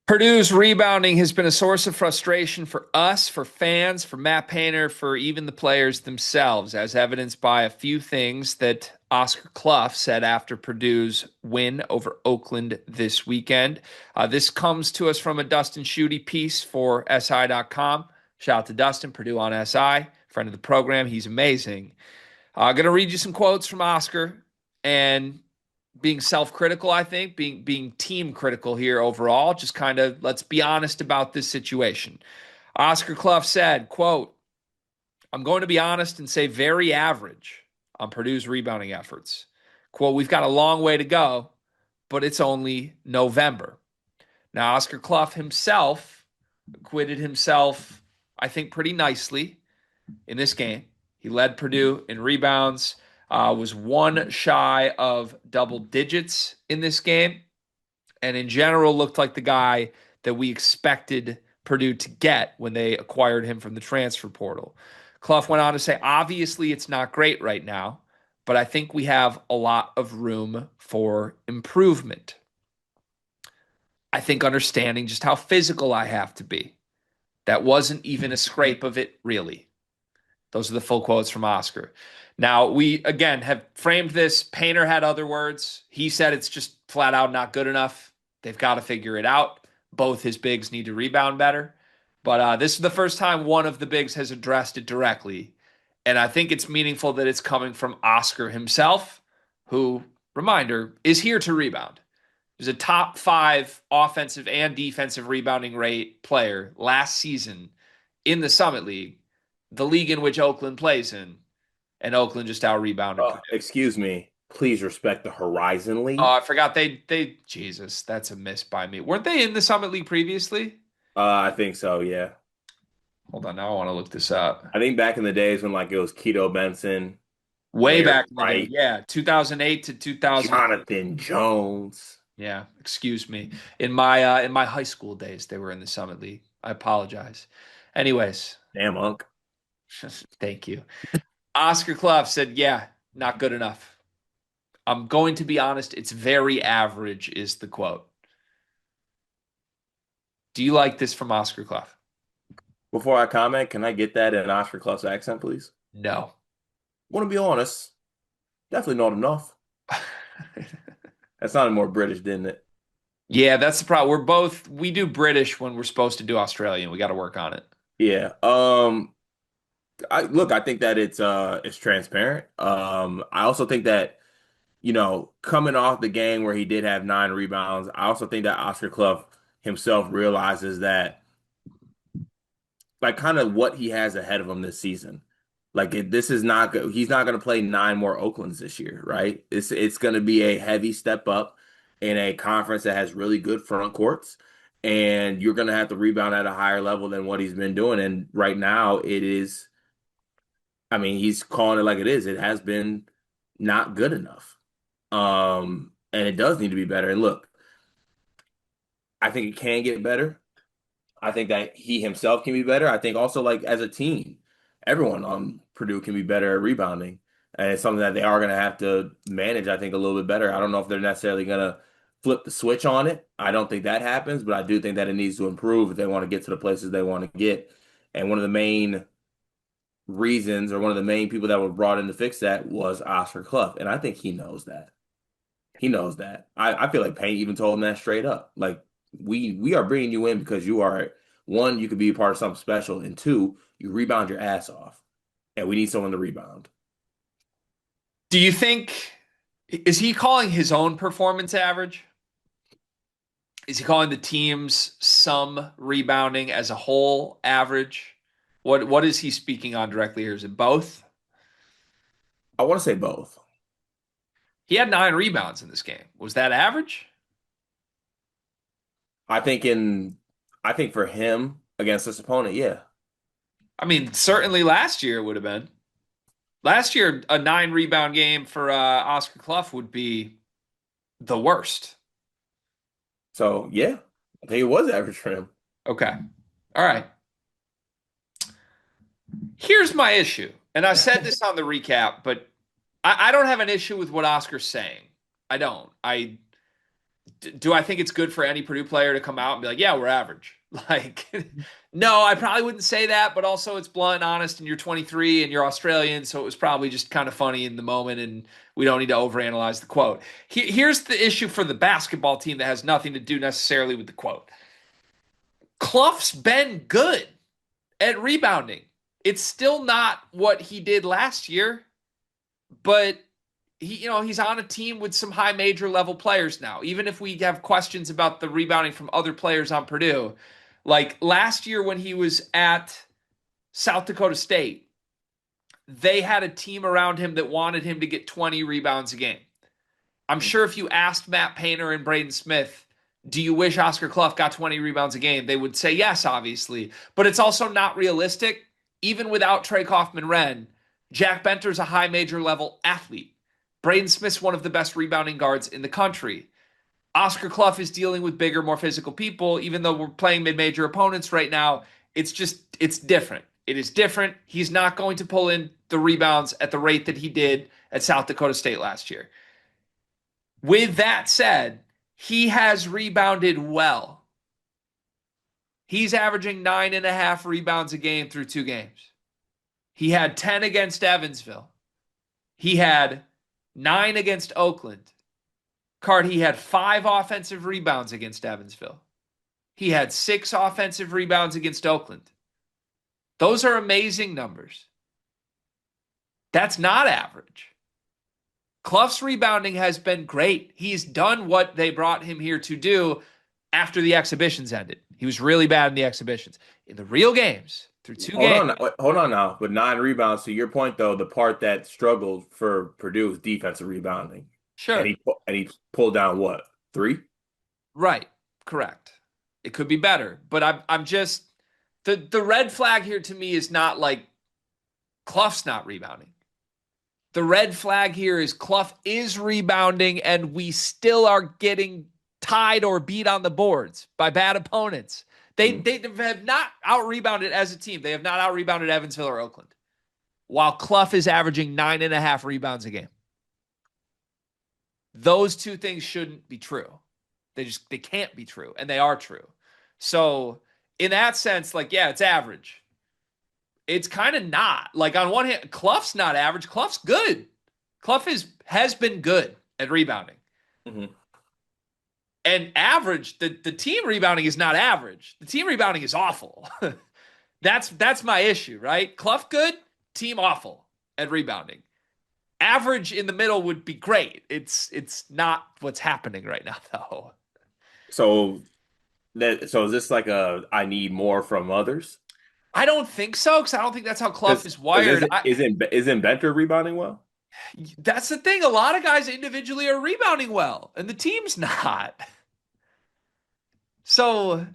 Purdue's rebounding has been a source of frustration for us, for fans, for Matt Painter, for even the players themselves, as evidenced by a few things that Oscar Cluff said after Purdue's win over Oakland this weekend. This comes to us from a Dustin Schutte piece for SI.com. Shout out to Dustin, Purdue on SI, friend of the program. He's amazing. I'm going to read you some quotes from Oscar and being self-critical, I think, being team critical here overall. Just kind of let's be honest about this situation. Oscar Cluff said, quote, I'm going to be honest and say very average on Purdue's rebounding efforts. Quote, we've got a long way to go, but it's only November. Now, Oscar Cluff himself acquitted himself, I think, pretty nicely in this game. He led Purdue in rebounds, was one shy of double digits in this game, and in general looked like the guy that we expected Purdue to get when they acquired him from the transfer portal. Cluff went on to say, obviously, it's not great right now, but I think we have a lot of room for improvement. I think understanding just how physical I have to be. That wasn't even a scrape of it, really. Those are the full quotes from Oscar. Now, we, again, have framed this. Painter had other words. He said it's just flat out not good enough. They've got to figure it out. Both his bigs need to rebound better. But this is the first time one of the bigs has addressed it directly. And I think it's meaningful that it's coming from Oscar himself, who, reminder, is here to rebound. He's a top 5 offensive and defensive rebounding rate player last season in the Summit League, the league in which Oakland plays in, and Oakland just out rebounded Oh, Purdue. excuse me. Please respect the Horizon Oh, League. I forgot they Jesus, that's a miss by me. Weren't they in the Summit League previously? I think so, yeah. Hold on, now I want to look this up. I think back in the days when like it was Keto Benson, Way Larry back in the day, Wright, yeah, 2008 to 2000. Jonathan Jones. Yeah, excuse me. In my high school days, they were in the Summit League. I apologize. Anyways, Damn, Unc. thank you. Oscar Cluff said, "Yeah, not good enough. I'm going to be honest, it's very average," is the quote. Do you like this from Oscar Cluff? Before I comment, can I get that in Oscar Cluff's accent, please? No. Want to be honest, definitely not enough. That sounded more British, didn't it? Yeah, that's the problem. We do British when we're supposed to do Australian. We got to work on it. Yeah. I think that it's transparent. I also think that coming off the game where he did have 9 rebounds, I also think that Oscar Cluff himself realizes that, like, kind of what he has ahead of him this season. Like, this is not good. He's not going to play 9 more Oaklands this year, right? It's going to be a heavy step up in a conference that has really good front courts, and you're going to have to rebound at a higher level than what he's been doing. And right now, it is. I mean, he's calling it like it is. It has been not good enough. And it does need to be better. And look, I think it can get better. I think that he himself can be better. I think also, like, as a team, everyone on Purdue can be better at rebounding. And it's something that they are going to have to manage, I think, a little bit better. I don't know if they're necessarily going to flip the switch on it. I don't think that happens, but I do think that it needs to improve if they want to get to the places they want to get. And one of the main reasons, or one of the main people that were brought in to fix that, was Oscar Cluff. And I think he knows that. He knows that. I feel like Payne even told him that straight up. Like, we are bringing you in because you are, one, you could be a part of something special, and two, you rebound your ass off, and we need someone to rebound. Do you think is he calling his own performance average? Is he calling the team's some rebounding as a whole average? What is he speaking on directly here? Is it both? I want to say both. He had 9 rebounds in this game. Was that average? I think in I think for him against this opponent, yeah. I mean, certainly last year it would have been. Last year, a 9 rebound game for Oscar Cluff would be the worst. So yeah, I think it was average for him. Okay. All right. Here's my issue. And I said this on the recap, but I don't have an issue with what Oscar's saying. I don't. Do I think it's good for any Purdue player to come out and be like, yeah, we're average? Like, no, I probably wouldn't say that, but also it's blunt and honest, and you're 23 and you're Australian, so it was probably just kind of funny in the moment, and we don't need to overanalyze the quote. Here's the issue for the basketball team that has nothing to do necessarily with the quote. Cluff's been good at rebounding. It's still not what he did last year, but he's on a team with some high major level players now. Even if we have questions about the rebounding from other players on Purdue, like last year when he was at South Dakota State, they had a team around him that wanted him to get 20 rebounds a game. I'm sure if you asked Matt Painter and Braden Smith, do you wish Oscar Cluff got 20 rebounds a game? They would say yes, obviously. But it's also not realistic. Even without Trey Kaufman-Renn, Jack Benter's a high major level athlete. Braden Smith's one of the best rebounding guards in the country. Oscar Cluff is dealing with bigger, more physical people. Even though we're playing mid-major opponents right now, it's different. It is different. He's not going to pull in the rebounds at the rate that he did at South Dakota State last year. With that said, he has rebounded well. He's averaging 9.5 rebounds a game through 2 games. He had 10 against Evansville. He had 9 against Oakland. He had 5 offensive rebounds against Evansville. He had 6 offensive rebounds against Oakland. Those are amazing numbers. That's not average. Cluff's rebounding has been great. He's done what they brought him here to do after the exhibitions ended. He was really bad in the exhibitions. In the real games, through 2 games. Hold on now. With 9 rebounds, to your point though, the part that struggled for Purdue is defensive rebounding, Sure. and he pulled down what, 3? Right. Correct. It could be better, but I'm just the red flag here to me is not like Cluff's not rebounding. The red flag here is Cluff is rebounding, and we still are getting tied or beat on the boards by bad opponents. They have not out rebounded as a team. They have not out rebounded Evansville or Oakland, while Cluff is averaging 9.5 rebounds a game. Those two things shouldn't be true. They can't be true, and they are true. So in that sense, like, yeah, it's average. It's kind of not. Like, on one hand, Cluff's not average. Cluff's good. Cluff has been good at rebounding. Mm-hmm. And average, the team rebounding is not average. The team rebounding is awful. That's my issue, right? Cluff good, team awful at rebounding. Average in the middle would be great. It's not what's happening right now, though. So so is this like a I need more from others? I don't think so, because I don't think that's how Cluff Because is wired. isn't Benter rebounding well? That's the thing. A lot of guys individually are rebounding well, and the team's not. So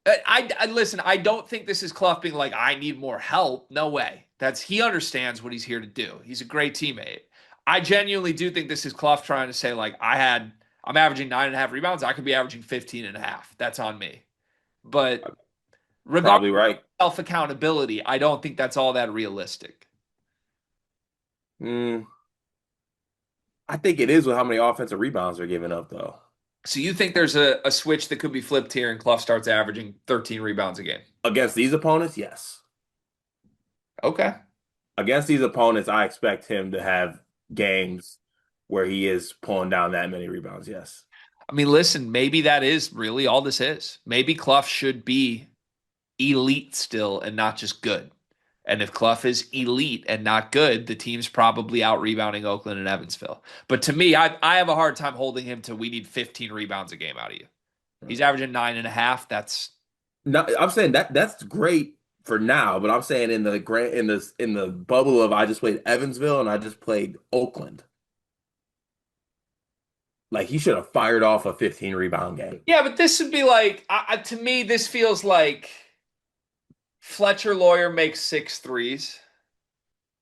I listen. I don't think this is Cluff being like, I need more help. No way. He understands what he's here to do. He's a great teammate. I genuinely do think this is Cluff trying to say, like, I'm averaging 9.5 rebounds. I could be averaging 15.5. That's on me. But regardless Probably right. of self accountability, I don't think that's all that realistic. Mm, I think it is with how many offensive rebounds they're giving up, though. So you think there's a switch that could be flipped here and Cluff starts averaging 13 rebounds a game? Against these opponents, yes. Okay. Against these opponents, I expect him to have games where he is pulling down that many rebounds, yes. I mean, listen, maybe that is really all this is. Maybe Cluff should be elite still and not just good. And if Cluff is elite and not good, the team's probably out rebounding Oakland and Evansville. But to me, I have a hard time holding him to we need 15 rebounds a game out of you. He's averaging 9.5. That's No, I'm saying that's great for now, but I'm saying in the bubble of I just played Evansville and I just played Oakland. Like he should have fired off a 15 rebound game. yeah, but this would be like to me, this feels like Fletcher Lawyer makes 6 threes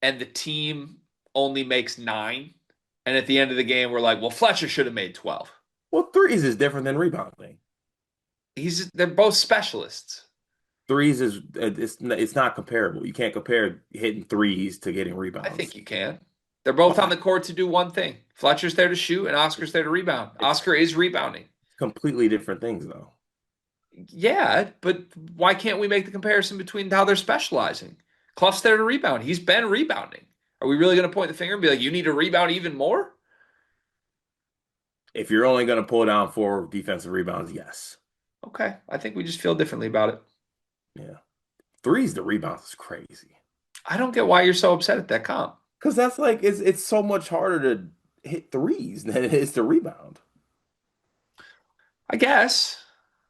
and the team only makes 9. And at the end of the game, we're like, well, Fletcher should have made 12. Well, threes is different than rebounding. They're both specialists. Threes is it's not comparable. You can't compare hitting threes to getting I think rebounds. you can. They're both on Why? the court to do one thing. Fletcher's there to shoot, and Oscar's there to rebound. It's Oscar is rebounding. completely different things, though. Yeah, but why can't we make the comparison between how they're specializing? Cluff's there to rebound. He's been rebounding. Are we really going to point the finger and be like, you need to rebound even more? If you're only going to pull down 4 defensive rebounds, yes. Okay, I think we just feel differently about it. Yeah. Threes, the rebounds is crazy. I don't get why you're so upset at that comp. Because that's like it's so much harder to hit threes than it is to rebound. I guess.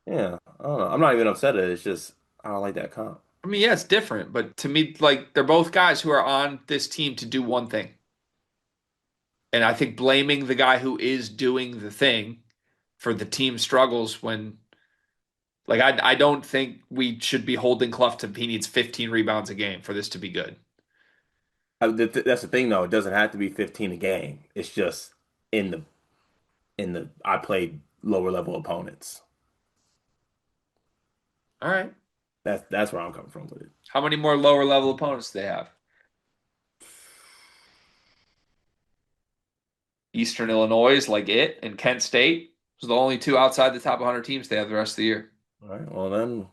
Yeah, I don't know. I'm not even upset at it. It's just I don't like that comp. I mean, yeah, it's different, but to me, like, they're both guys who are on this team to do one thing. And I think blaming the guy who is doing the thing for the team struggles when, like, I don't think we should be holding Cluff to he needs 15 rebounds a game for this to be good. That's the thing, though. It doesn't have to be 15 a game. It's just in the I played lower level opponents. All right. That's where I'm coming from with it. How many more lower level opponents do they have? Eastern Illinois is like it, and Kent State. Those are the only two outside the top 100 teams they have the rest of the year. All right. Well then,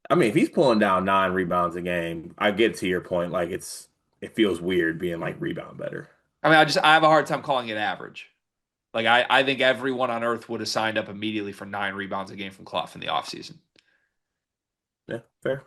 I mean, if he's pulling down 9 rebounds a game, I get to your point. Like it feels weird being like rebound better. I mean, I have a hard time calling it average. Like I think everyone on earth would have signed up immediately for 9 rebounds a game from Clough in the offseason. Yeah, fair.